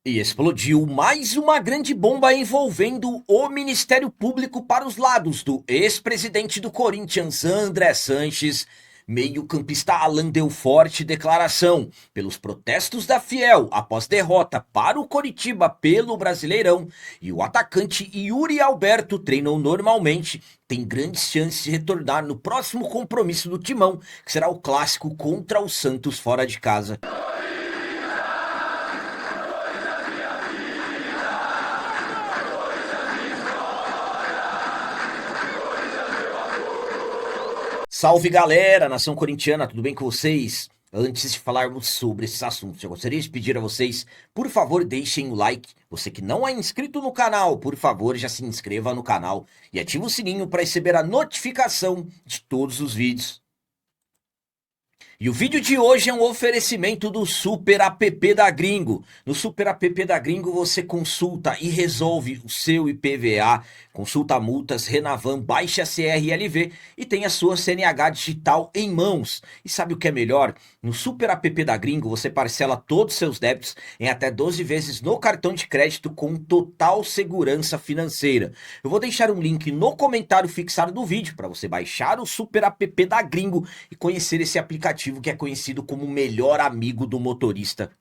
E explodiu mais uma grande bomba envolvendo o Ministério Público para os lados do ex-presidente do Corinthians, André Sanches. Meio-campista Alan deu forte declaração pelos protestos da Fiel após derrota para o Coritiba pelo Brasileirão. E o atacante Yuri Alberto treinou normalmente, tem grandes chances de retornar no próximo compromisso do Timão, que será o clássico contra o Santos fora de casa. Salve galera, nação corintiana, tudo bem com vocês? Antes de falarmos sobre esses assuntos, eu gostaria de pedir a vocês, por favor, deixem o like. Você que não é inscrito no canal, por favor, já se inscreva no canal e ative o sininho para receber a notificação de todos os vídeos. E o vídeo de hoje é um oferecimento do Super App da Gringo. No Super App da Gringo você consulta e resolve o seu IPVA, consulta multas, Renavan, baixa CRLV e tem a sua CNH digital em mãos. E sabe o que é melhor? No Super App da Gringo você parcela todos os seus débitos em até 12 vezes no cartão de crédito com total segurança financeira. Eu vou deixar um link no comentário fixado do vídeo para você baixar o Super App da Gringo e conhecer esse aplicativo que é conhecido como o melhor amigo do motorista.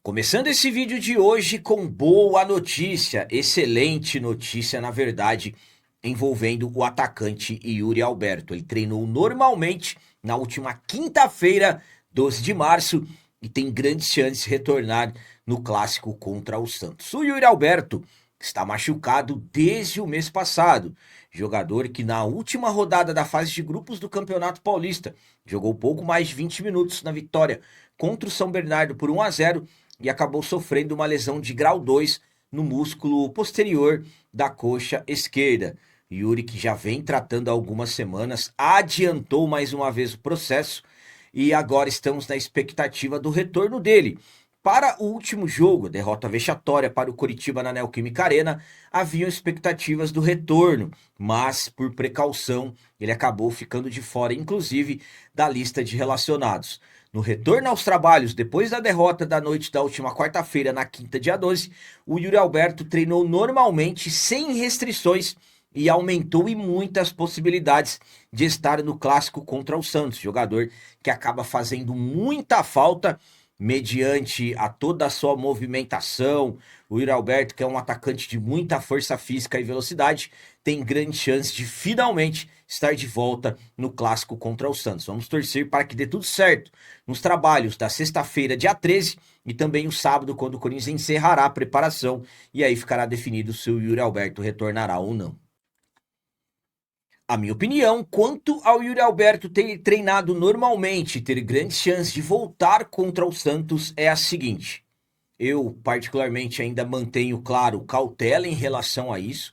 Começando esse vídeo de hoje com boa notícia, excelente notícia na verdade, envolvendo o atacante Yuri Alberto. Ele treinou normalmente na última quinta-feira, 12 de março, e tem grandes chances de retornar no clássico contra o Santos. O Yuri Alberto está machucado desde o mês passado. Jogador que na última rodada da fase de grupos do Campeonato Paulista jogou pouco mais de 20 minutos na vitória contra o São Bernardo por 1-0 e acabou sofrendo uma lesão de grau 2 no músculo posterior da coxa esquerda. Yuri, que já vem tratando há algumas semanas, adiantou mais uma vez o processo e agora estamos na expectativa do retorno dele. Para o último jogo, derrota vexatória para o Coritiba na Neoquímica Arena, haviam expectativas do retorno, mas por precaução ele acabou ficando de fora, inclusive, da lista de relacionados. No retorno aos trabalhos, depois da derrota da noite da última quarta-feira, na quinta, dia 12, o Yuri Alberto treinou normalmente, sem restrições, e aumentou em muitas possibilidades de estar no clássico contra o Santos, jogador que acaba fazendo muita falta mediante a toda a sua movimentação. O Yuri Alberto, que é um atacante de muita força física e velocidade, tem grande chance de finalmente estar de volta no clássico contra o Santos. Vamos torcer para que dê tudo certo nos trabalhos da sexta-feira, dia 13, e também o sábado, quando o Corinthians encerrará a preparação, e aí ficará definido se o Yuri Alberto retornará ou não. A minha opinião quanto ao Yuri Alberto ter treinado normalmente, ter grandes chances de voltar contra o Santos é a seguinte. Eu, particularmente, ainda mantenho, claro, cautela em relação a isso,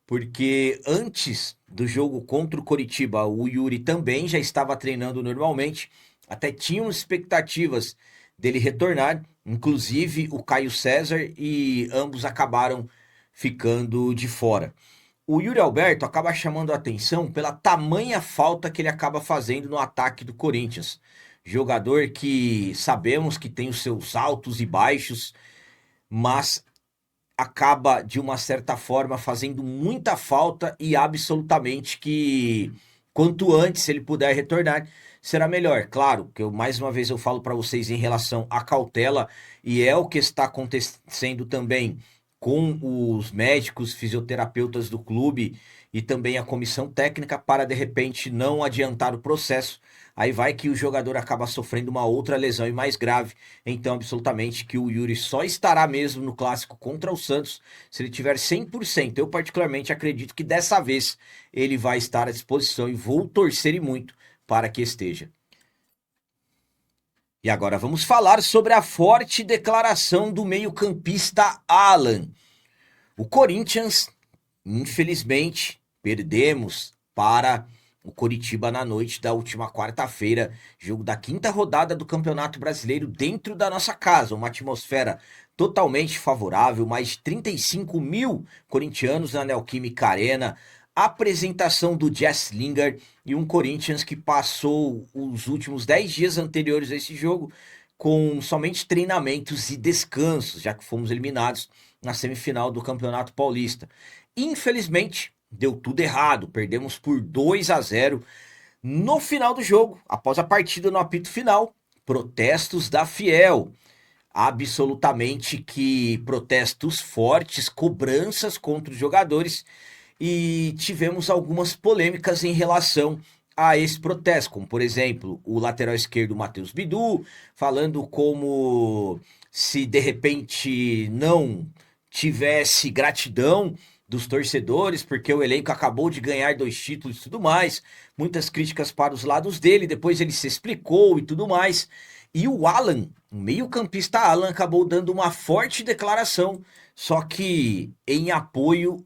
porque antes do jogo contra o Coritiba, o Yuri também já estava treinando normalmente, até tinham expectativas dele retornar, inclusive o Caio César, e ambos acabaram ficando de fora. O Yuri Alberto acaba chamando a atenção pela tamanha falta que ele acaba fazendo no ataque do Corinthians. Jogador que sabemos que tem os seus altos e baixos, mas acaba de uma certa forma fazendo muita falta e absolutamente que quanto antes ele puder retornar será melhor. Claro, que eu mais uma vez eu falo para vocês em relação à cautela e é o que está acontecendo também com os médicos, fisioterapeutas do clube e também a comissão técnica para de repente não adiantar o processo. Aí vai que o jogador acaba sofrendo uma outra lesão e mais grave. Então, absolutamente que o Yuri só estará mesmo no clássico contra o Santos se ele tiver 100%. Eu particularmente acredito que dessa vez ele vai estar à disposição e vou torcer e muito para que esteja. E agora vamos falar sobre a forte declaração do meio-campista Alan. O Corinthians, infelizmente, perdemos para o Coritiba na noite da última quarta-feira, jogo da quinta rodada do Campeonato Brasileiro dentro da nossa casa, uma atmosfera totalmente favorável, mais de 35 mil corintianos na Neoquímica Arena, apresentação do Jess Lingard e um Corinthians que passou os últimos 10 dias anteriores a esse jogo com somente treinamentos e descansos, já que fomos eliminados na semifinal do Campeonato Paulista. Infelizmente, deu tudo errado, perdemos por 2-0. No final do jogo, após a partida no apito final, protestos da Fiel. Absolutamente que protestos fortes, cobranças contra os jogadores, e tivemos algumas polêmicas em relação a esse protesto, como por exemplo o lateral esquerdo Matheus Bidu falando como se de repente não tivesse gratidão dos torcedores porque o elenco acabou de ganhar 2 títulos e tudo mais, muitas críticas para os lados dele, depois ele se explicou e tudo mais, e o Alan, o meio-campista Alan, acabou dando uma forte declaração, só que em apoio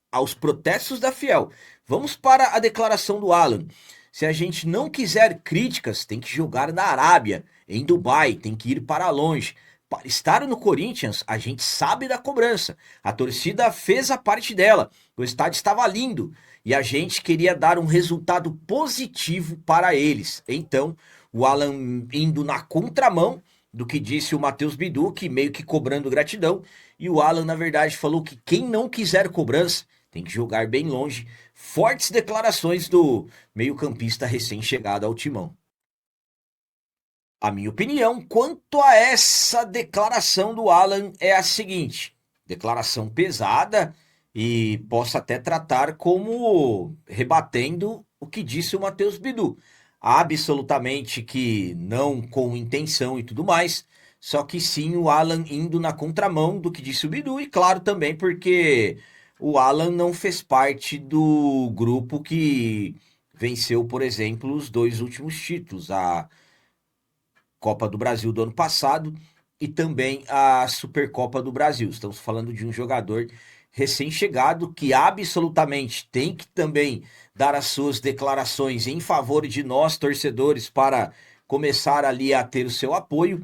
aos protestos da Fiel. Vamos para a declaração do Alan. Se a gente não quiser críticas, tem que jogar na Arábia, em Dubai, tem que ir para longe. Para estar no Corinthians, a gente sabe da cobrança. A torcida fez a parte dela. O estádio estava lindo e a gente queria dar um resultado positivo para eles. Então, o Alan indo na contramão do que disse o Matheus Bidu, que meio que cobrando gratidão. E o Alan, na verdade, falou que quem não quiser cobrança tem que jogar bem longe. Fortes declarações do meio-campista recém-chegado ao Timão. A minha opinião quanto a essa declaração do Alan é a seguinte: declaração pesada e posso até tratar como rebatendo o que disse o Matheus Bidu. Absolutamente que não com intenção e tudo mais, só que sim o Alan indo na contramão do que disse o Bidu, e claro também porque o Alan não fez parte do grupo que venceu, por exemplo, os 2 últimos títulos, a Copa do Brasil do ano passado e também a Supercopa do Brasil. Estamos falando de um jogador recém-chegado que absolutamente tem que também dar as suas declarações em favor de nós, torcedores, para começar ali a ter o seu apoio.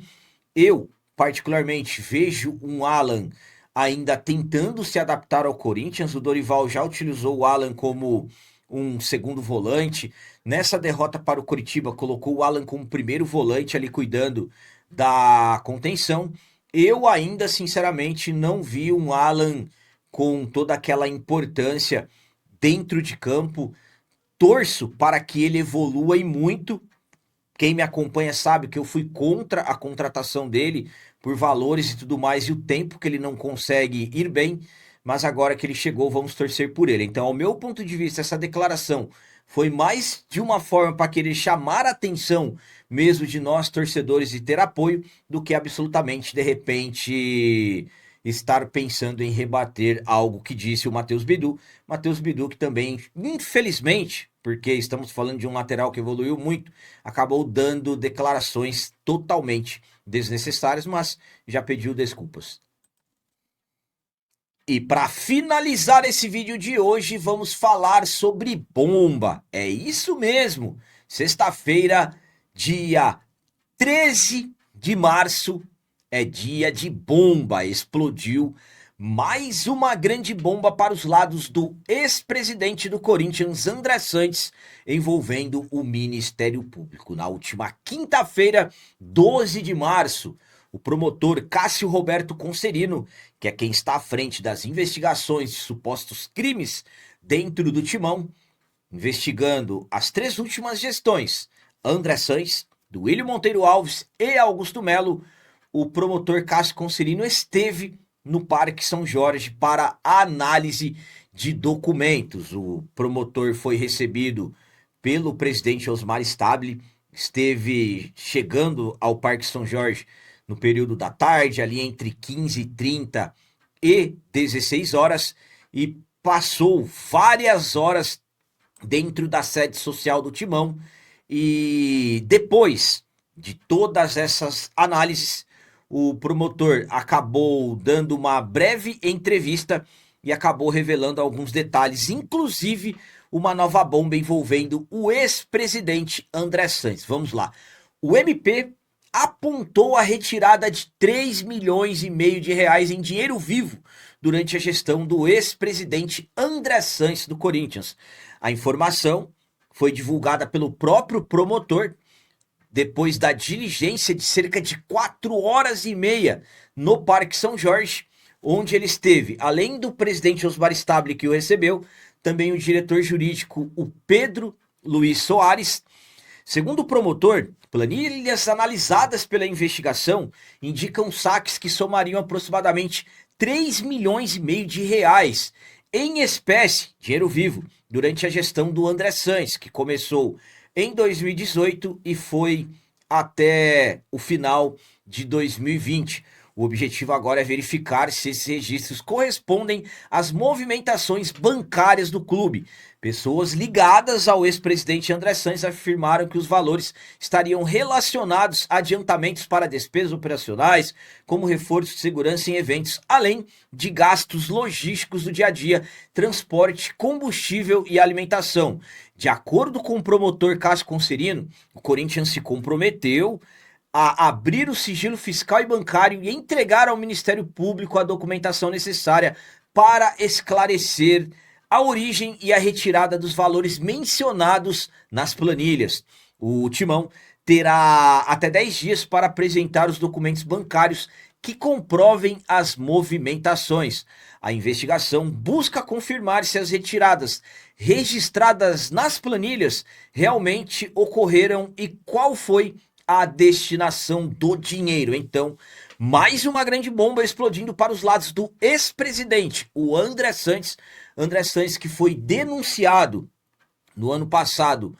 Eu, particularmente, vejo um Alan ainda tentando se adaptar ao Corinthians. O Dorival já utilizou o Alan como um segundo volante. Nessa derrota para o Coritiba, colocou o Alan como primeiro volante ali cuidando da contenção. Eu ainda, sinceramente, não vi um Alan com toda aquela importância dentro de campo. Torço para que ele evolua e muito. Quem me acompanha sabe que eu fui contra a contratação dele por valores e tudo mais, e o tempo que ele não consegue ir bem, mas agora que ele chegou, vamos torcer por ele. Então, ao meu ponto de vista, essa declaração foi mais de uma forma para querer chamar a atenção mesmo de nós, torcedores, e ter apoio, do que absolutamente, de repente, estar pensando em rebater algo que disse o Matheus Bidu. Matheus Bidu que também, infelizmente, porque estamos falando de um lateral que evoluiu muito, acabou dando declarações totalmente desnecessárias, mas já pediu desculpas. E para finalizar esse vídeo de hoje, vamos falar sobre bomba. É isso mesmo. Sexta-feira, dia 13 de março, é dia de bomba. Explodiu mais uma grande bomba para os lados do ex-presidente do Corinthians, André Sanches, envolvendo o Ministério Público. Na última quinta-feira, 12 de março, o promotor Cássio Roberto Concerino, que é quem está à frente das investigações de supostos crimes dentro do Timão, investigando as 3 últimas gestões, André Sanches, Duílio Monteiro Alves e Augusto Melo, o promotor Cássio Concerino esteve no Parque São Jorge para a análise de documentos. O promotor foi recebido pelo presidente Osmar Stabile, esteve chegando ao Parque São Jorge no período da tarde, ali entre 15h30 e 16 horas, e passou várias horas dentro da sede social do Timão. E depois de todas essas análises, o promotor acabou dando uma breve entrevista e acabou revelando alguns detalhes, inclusive uma nova bomba envolvendo o ex-presidente André Sanches. Vamos lá. O MP apontou a retirada de 3,5 milhões de reais em dinheiro vivo durante a gestão do ex-presidente André Sanches do Corinthians. A informação foi divulgada pelo próprio promotor depois da diligência de cerca de 4 horas e meia no Parque São Jorge, onde ele esteve, além do presidente Osmar Stabile, que o recebeu, também o diretor jurídico, o Pedro Luiz Soares. Segundo o promotor, planilhas analisadas pela investigação indicam saques que somariam aproximadamente 3,5 milhões de reais em espécie, dinheiro vivo, durante a gestão do André Sanches, que começou em 2018 e foi até o final de 2020. O objetivo agora é verificar se esses registros correspondem às movimentações bancárias do clube. Pessoas ligadas ao ex-presidente André Sanches afirmaram que os valores estariam relacionados a adiantamentos para despesas operacionais, como reforço de segurança em eventos, além de gastos logísticos do dia a dia, transporte, combustível e alimentação. De acordo com o promotor Cássio Concerino, o Corinthians se comprometeu a abrir o sigilo fiscal e bancário e entregar ao Ministério Público a documentação necessária para esclarecer a origem e a retirada dos valores mencionados nas planilhas. O Timão terá até 10 dias para apresentar os documentos bancários que comprovem as movimentações. A investigação busca confirmar se as retiradas registradas nas planilhas realmente ocorreram e qual foi a destinação do dinheiro. Então, mais uma grande bomba explodindo para os lados do ex-presidente, o André Sanches. André Sanches, que foi denunciado no ano passado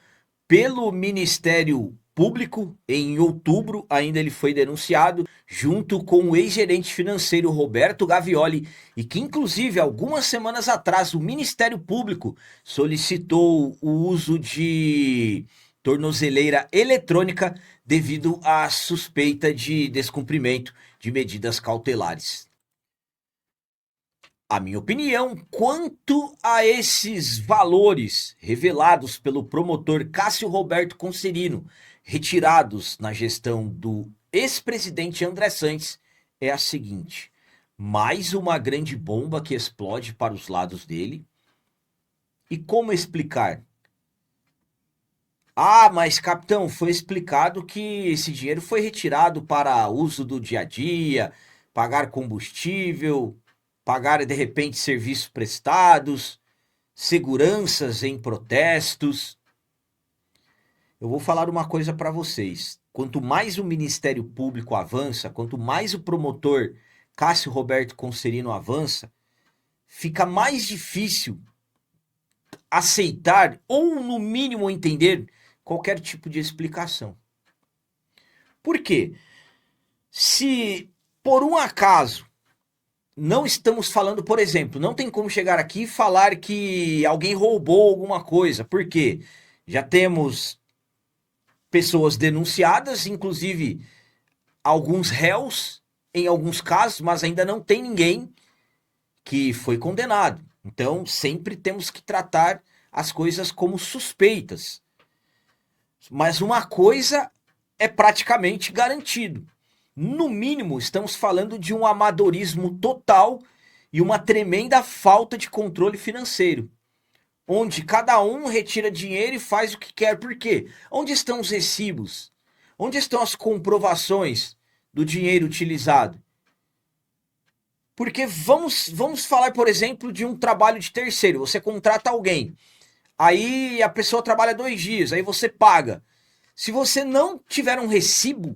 pelo Ministério Público, em outubro ainda ele foi denunciado, junto com o ex-gerente financeiro Roberto Gavioli, e que inclusive algumas semanas atrás o Ministério Público solicitou o uso de tornozeleira eletrônica devido à suspeita de descumprimento de medidas cautelares. A minha opinião quanto a esses valores revelados pelo promotor Cássio Roberto Concerino, retirados na gestão do ex-presidente André Sanches, é a seguinte: mais uma grande bomba que explode para os lados dele. E como explicar? Ah, mas capitão, foi explicado que esse dinheiro foi retirado para uso do dia a dia, pagar combustível, pagar de repente serviços prestados, seguranças em protestos. Eu vou falar uma coisa para vocês. Quanto mais o Ministério Público avança, quanto mais o promotor Cássio Roberto Concerino avança, fica mais difícil aceitar ou no mínimo entender qualquer tipo de explicação. Por quê? Se por um acaso não estamos falando, por exemplo, não tem como chegar aqui e falar que alguém roubou alguma coisa, porque já temos pessoas denunciadas, inclusive alguns réus em alguns casos, mas ainda não tem ninguém que foi condenado. Então, sempre temos que tratar as coisas como suspeitas. Mas uma coisa é praticamente garantido. No mínimo, estamos falando de um amadorismo total e uma tremenda falta de controle financeiro, onde cada um retira dinheiro e faz o que quer. Por quê? Onde estão os recibos? Onde estão as comprovações do dinheiro utilizado? Porque vamos falar, por exemplo, de um trabalho de terceiro. Você contrata alguém, aí a pessoa trabalha 2 dias, aí você paga. Se você não tiver um recibo,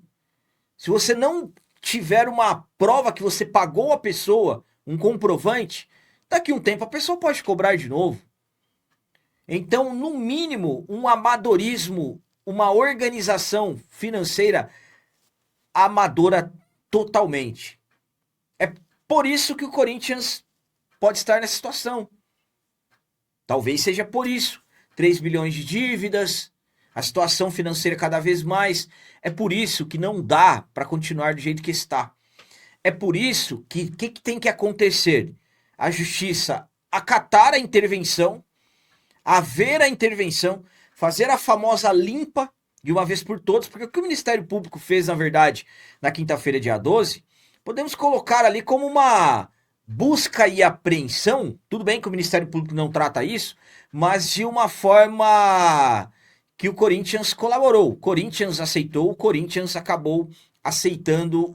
se você não tiver uma prova que você pagou a pessoa, um comprovante, daqui a um tempo a pessoa pode cobrar de novo. Então, no mínimo, um amadorismo, uma organização financeira amadora totalmente. É por isso que o Corinthians pode estar nessa situação. Talvez seja por isso. 3 bilhões de dívidas, a situação financeira cada vez mais. É por isso que não dá para continuar do jeito que está. É por isso que tem que acontecer? A justiça acatar a intervenção, haver a intervenção, fazer a famosa limpa de uma vez por todas, porque o que o Ministério Público fez, na verdade, na quinta-feira, dia 12, podemos colocar ali como uma busca e apreensão. Tudo bem que o Ministério Público não trata isso, mas de uma forma que o Corinthians colaborou. O Corinthians aceitou, o Corinthians acabou aceitando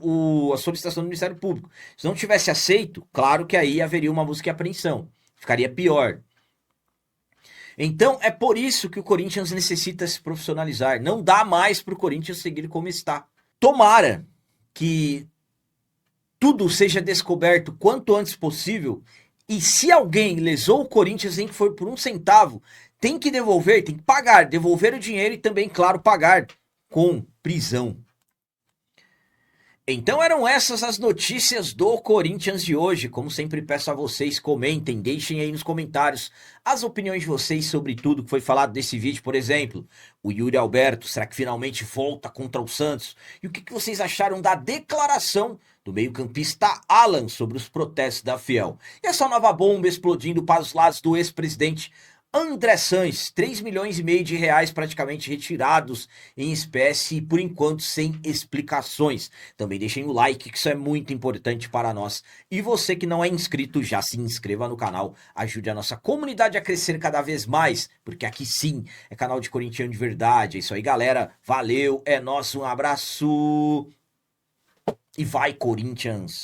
a solicitação do Ministério Público. Se não tivesse aceito, claro que aí haveria uma busca e apreensão. Ficaria pior. Então é por isso que o Corinthians necessita se profissionalizar. Não dá mais para o Corinthians seguir como está. Tomara que tudo seja descoberto quanto antes possível. E se alguém lesou o Corinthians, nem que for por 1 centavo, tem que devolver, tem que pagar, devolver o dinheiro e também, claro, pagar com prisão. Então eram essas as notícias do Corinthians de hoje. Como sempre peço a vocês, comentem, deixem aí nos comentários as opiniões de vocês sobre tudo que foi falado nesse vídeo. Por exemplo, o Yuri Alberto, será que finalmente volta contra o Santos? E o que vocês acharam da declaração do meio-campista Alan sobre os protestos da Fiel? E essa nova bomba explodindo para os lados do ex-presidente André Sanches, 3,5 milhões de reais praticamente retirados em espécie e por enquanto sem explicações. Também deixem o like, que isso é muito importante para nós. E você que não é inscrito, já se inscreva no canal, ajude a nossa comunidade a crescer cada vez mais, porque aqui sim é canal de corintiano de verdade. É isso aí, galera. Valeu, é nosso, um abraço e vai, Corinthians!